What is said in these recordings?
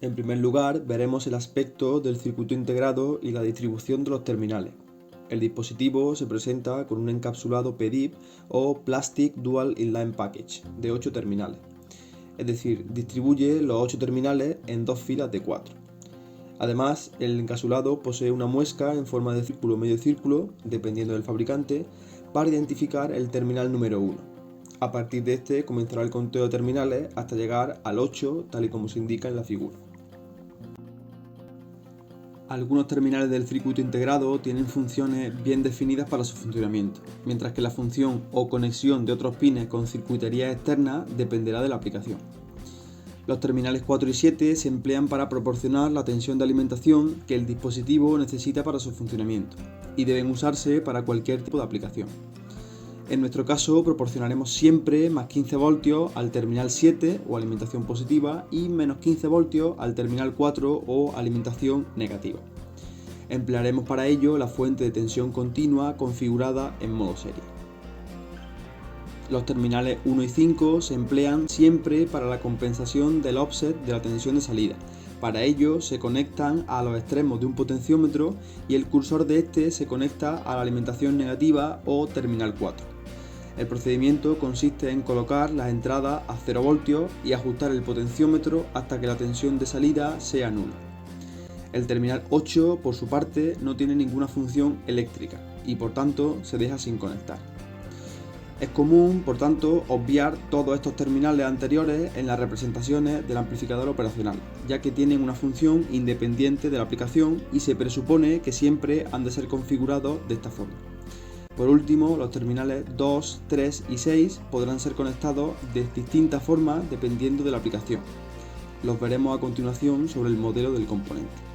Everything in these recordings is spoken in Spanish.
En primer lugar, veremos el aspecto del circuito integrado y la distribución de los terminales. El dispositivo se presenta con un encapsulado PDIP o Plastic Dual Inline Package de 8 terminales, es decir, distribuye los 8 terminales en dos filas de 4. Además, el encapsulado posee una muesca en forma de círculo o medio círculo, dependiendo del fabricante, para identificar el terminal número 1. A partir de este comenzará el conteo de terminales hasta llegar al 8, tal y como se indica en la figura. Algunos terminales del circuito integrado tienen funciones bien definidas para su funcionamiento, mientras que la función o conexión de otros pines con circuitería externa dependerá de la aplicación. Los terminales 4 y 7 se emplean para proporcionar la tensión de alimentación que el dispositivo necesita para su funcionamiento y deben usarse para cualquier tipo de aplicación. En nuestro caso proporcionaremos siempre más 15 voltios al terminal 7 o alimentación positiva y menos 15 voltios al terminal 4 o alimentación negativa. Emplearemos para ello la fuente de tensión continua configurada en modo serie. Los terminales 1 y 5 se emplean siempre para la compensación del offset de la tensión de salida. Para ello se conectan a los extremos de un potenciómetro y el cursor de este se conecta a la alimentación negativa o terminal 4. El procedimiento consiste en colocar las entradas a 0 voltios y ajustar el potenciómetro hasta que la tensión de salida sea nula. El terminal 8, por su parte, no tiene ninguna función eléctrica y por tanto se deja sin conectar. Es común, por tanto, obviar todos estos terminales anteriores en las representaciones del amplificador operacional, ya que tienen una función independiente de la aplicación y se presupone que siempre han de ser configurados de esta forma. Por último, los terminales 2, 3 y 6 podrán ser conectados de distintas formas dependiendo de la aplicación. Los veremos a continuación sobre el modelo del componente.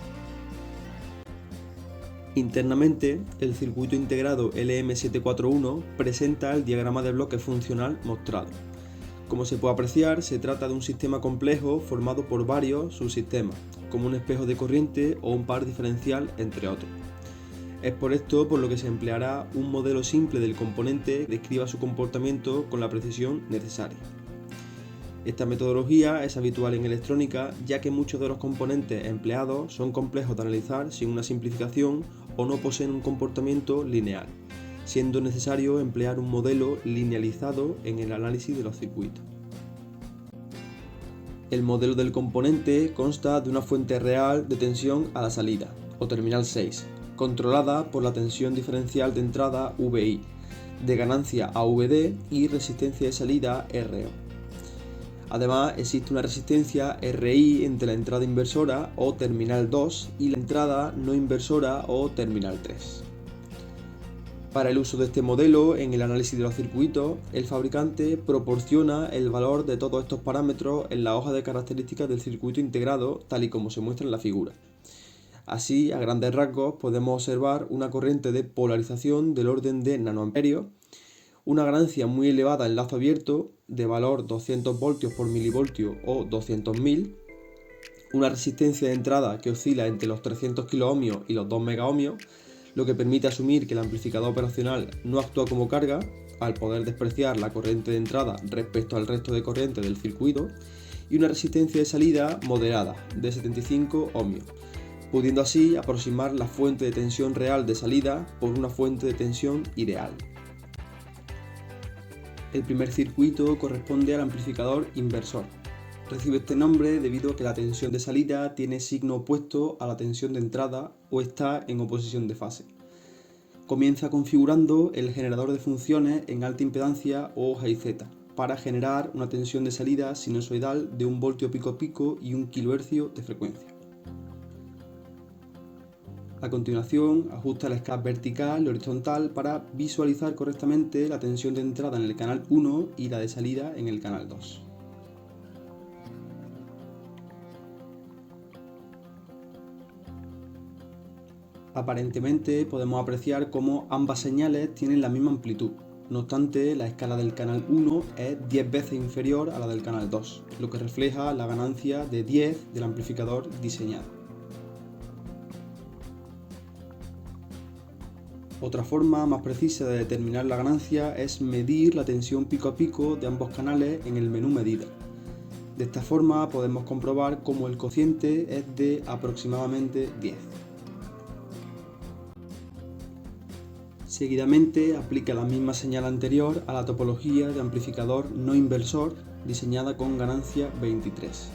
Internamente, el circuito integrado LM741 presenta el diagrama de bloque funcional mostrado. Como se puede apreciar, se trata de un sistema complejo formado por varios subsistemas, como un espejo de corriente o un par diferencial, entre otros. Es por esto por lo que se empleará un modelo simple del componente que describa su comportamiento con la precisión necesaria. Esta metodología es habitual en electrónica, ya que muchos de los componentes empleados son complejos de analizar sin una simplificación o no poseen un comportamiento lineal, siendo necesario emplear un modelo linealizado en el análisis de los circuitos. El modelo del componente consta de una fuente real de tensión a la salida, o terminal 6, controlada por la tensión diferencial de entrada VI, de ganancia AVD y resistencia de salida RO. Además, existe una resistencia RI entre la entrada inversora o terminal 2 y la entrada no inversora o terminal 3. Para el uso de este modelo en el análisis de los circuitos, el fabricante proporciona el valor de todos estos parámetros en la hoja de características del circuito integrado, tal y como se muestra en la figura. Así, a grandes rasgos, podemos observar una corriente de polarización del orden de nanoamperios, una ganancia muy elevada en lazo abierto de valor 200 voltios por milivoltio o 200.000, una resistencia de entrada que oscila entre los 300 kiloohmios y los 2 megaohmios, lo que permite asumir que el amplificador operacional no actúa como carga, al poder despreciar la corriente de entrada respecto al resto de corriente del circuito, y una resistencia de salida moderada de 75 ohmios, pudiendo así aproximar la fuente de tensión real de salida por una fuente de tensión ideal. El primer circuito corresponde al amplificador inversor. Recibe este nombre debido a que la tensión de salida tiene signo opuesto a la tensión de entrada o está en oposición de fase. Comienza configurando el generador de funciones en alta impedancia o high Z para generar una tensión de salida sinusoidal de 1 voltio pico a pico y 1 kHz de frecuencia. A continuación, ajusta el escala vertical y horizontal para visualizar correctamente la tensión de entrada en el canal 1 y la de salida en el canal 2. Aparentemente podemos apreciar cómo ambas señales tienen la misma amplitud. No obstante, la escala del canal 1 es 10 veces inferior a la del canal 2, lo que refleja la ganancia de 10 del amplificador diseñado. Otra forma más precisa de determinar la ganancia es medir la tensión pico a pico de ambos canales en el menú Medida. De esta forma podemos comprobar cómo el cociente es de aproximadamente 10. Seguidamente aplica la misma señal anterior a la topología de amplificador no inversor diseñada con ganancia 23.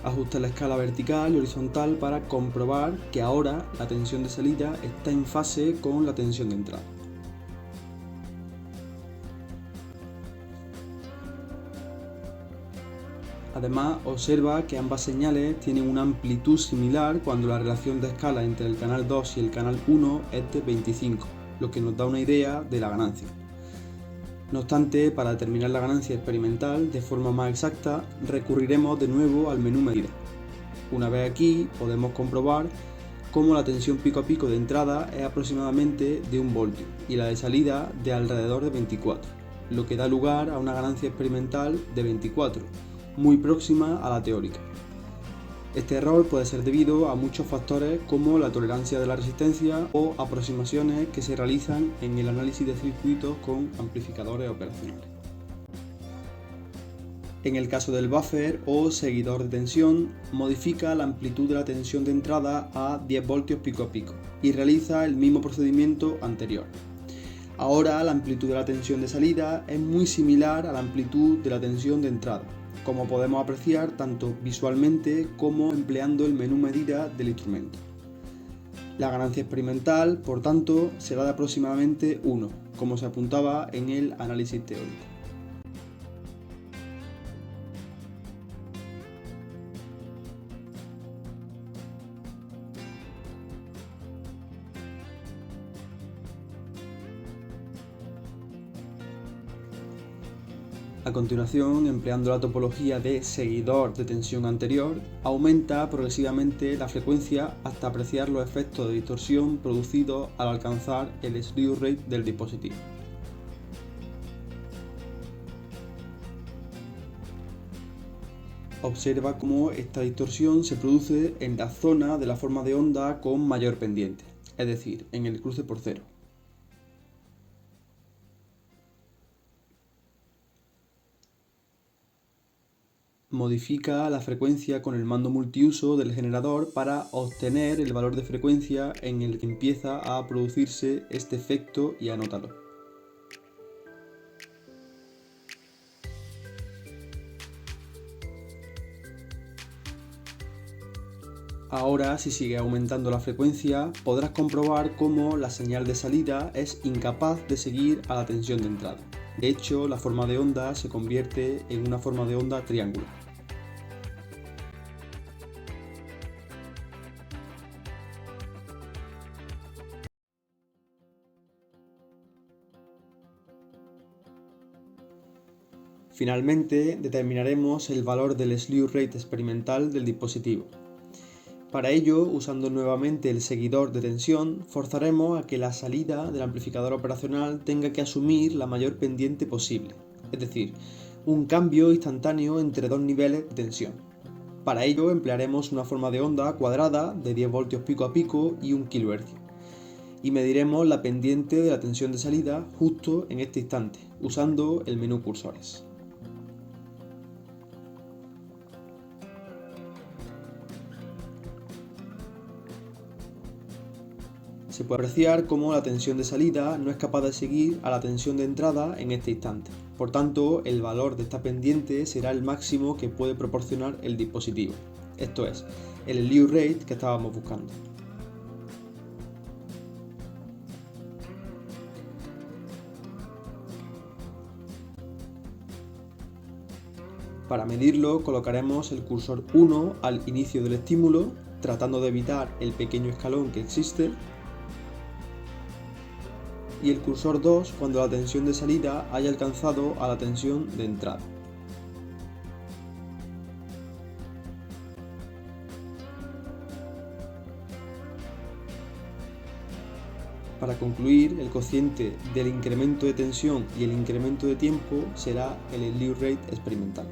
Ajusta la escala vertical y horizontal para comprobar que ahora la tensión de salida está en fase con la tensión de entrada. Además, observa que ambas señales tienen una amplitud similar cuando la relación de escala entre el canal 2 y el canal 1 es de 25, lo que nos da una idea de la ganancia. No obstante, para determinar la ganancia experimental de forma más exacta, recurriremos de nuevo al menú medida. Una vez aquí, podemos comprobar cómo la tensión pico a pico de entrada es aproximadamente de 1 voltio y la de salida de alrededor de 24, lo que da lugar a una ganancia experimental de 24, muy próxima a la teórica. Este error puede ser debido a muchos factores como la tolerancia de la resistencia o aproximaciones que se realizan en el análisis de circuitos con amplificadores operacionales. En el caso del buffer o seguidor de tensión, modifica la amplitud de la tensión de entrada a 10 voltios pico a pico y realiza el mismo procedimiento anterior. Ahora la amplitud de la tensión de salida es muy similar a la amplitud de la tensión de entrada, como podemos apreciar tanto visualmente como empleando el menú medida del instrumento. La ganancia experimental, por tanto, será de aproximadamente 1, como se apuntaba en el análisis teórico. A continuación, empleando la topología de seguidor de tensión anterior, aumenta progresivamente la frecuencia hasta apreciar los efectos de distorsión producidos al alcanzar el slew rate del dispositivo. Observa cómo esta distorsión se produce en la zona de la forma de onda con mayor pendiente, es decir, en el cruce por cero. Modifica la frecuencia con el mando multiuso del generador para obtener el valor de frecuencia en el que empieza a producirse este efecto y anótalo. Ahora, si sigue aumentando la frecuencia, podrás comprobar cómo la señal de salida es incapaz de seguir a la tensión de entrada. De hecho, la forma de onda se convierte en una forma de onda triangular. Finalmente, determinaremos el valor del slew rate experimental del dispositivo. Para ello, usando nuevamente el seguidor de tensión, forzaremos a que la salida del amplificador operacional tenga que asumir la mayor pendiente posible, es decir, un cambio instantáneo entre dos niveles de tensión. Para ello emplearemos una forma de onda cuadrada de 10 voltios pico a pico y 1 kHz, y mediremos la pendiente de la tensión de salida justo en este instante, usando el menú cursores. Se puede apreciar cómo la tensión de salida no es capaz de seguir a la tensión de entrada en este instante. Por tanto, el valor de esta pendiente será el máximo que puede proporcionar el dispositivo. Esto es, el slew rate que estábamos buscando. Para medirlo, colocaremos el cursor 1 al inicio del estímulo, tratando de evitar el pequeño escalón que existe, y el cursor 2 cuando la tensión de salida haya alcanzado a la tensión de entrada. Para concluir, el cociente del incremento de tensión y el incremento de tiempo será el slew rate experimental.